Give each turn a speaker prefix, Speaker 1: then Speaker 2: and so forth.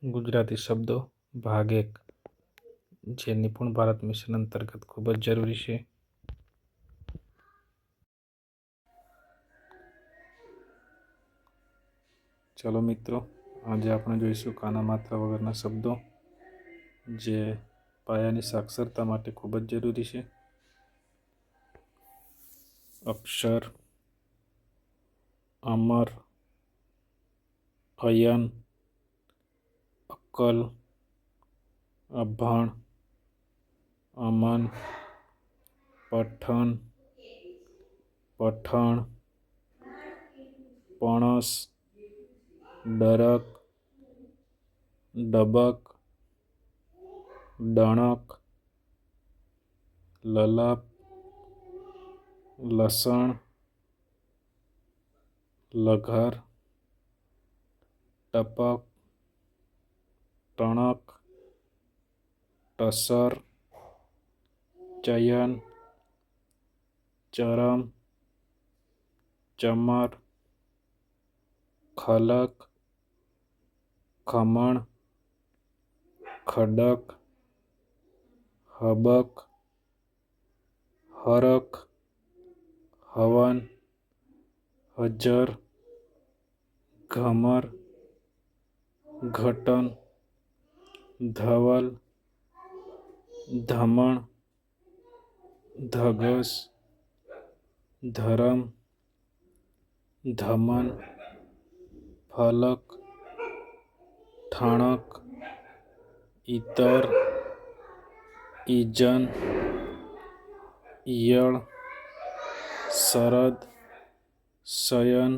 Speaker 1: ગુજરાતી શબ્દો ભાગ 1, જે નિપુણ ભારત મિશન અંતર્ગત ખૂબ જ જરૂરી છે. ચલો મિત્રો, આજે આપણે જોઈશું કાના માત્રા વગરના શબ્દો, જે પાયાની સાક્ષરતા માટે ખૂબ જ જરૂરી છે. અક્ષર, અમર, અયન, અક્કલ, અભાણ, અમન, પઠન, પઠણ, પણસ, ડરક, ડબક, ડણક, લલાપ, લસણ, લઘર, ટપક, ટણક, ટસર, ચયન, ચરમ, ચમર, ખલક, ખમણ, ખડક, હબક, હરખ, હવન, હજર, ઘમર, ઘટન, ધવલ, ધમણ, ધગસ, ધરમ, ધમન, ફલક, ઠાણક, ઈતર, ઈજન, ઈયળ, શરદ, શયન,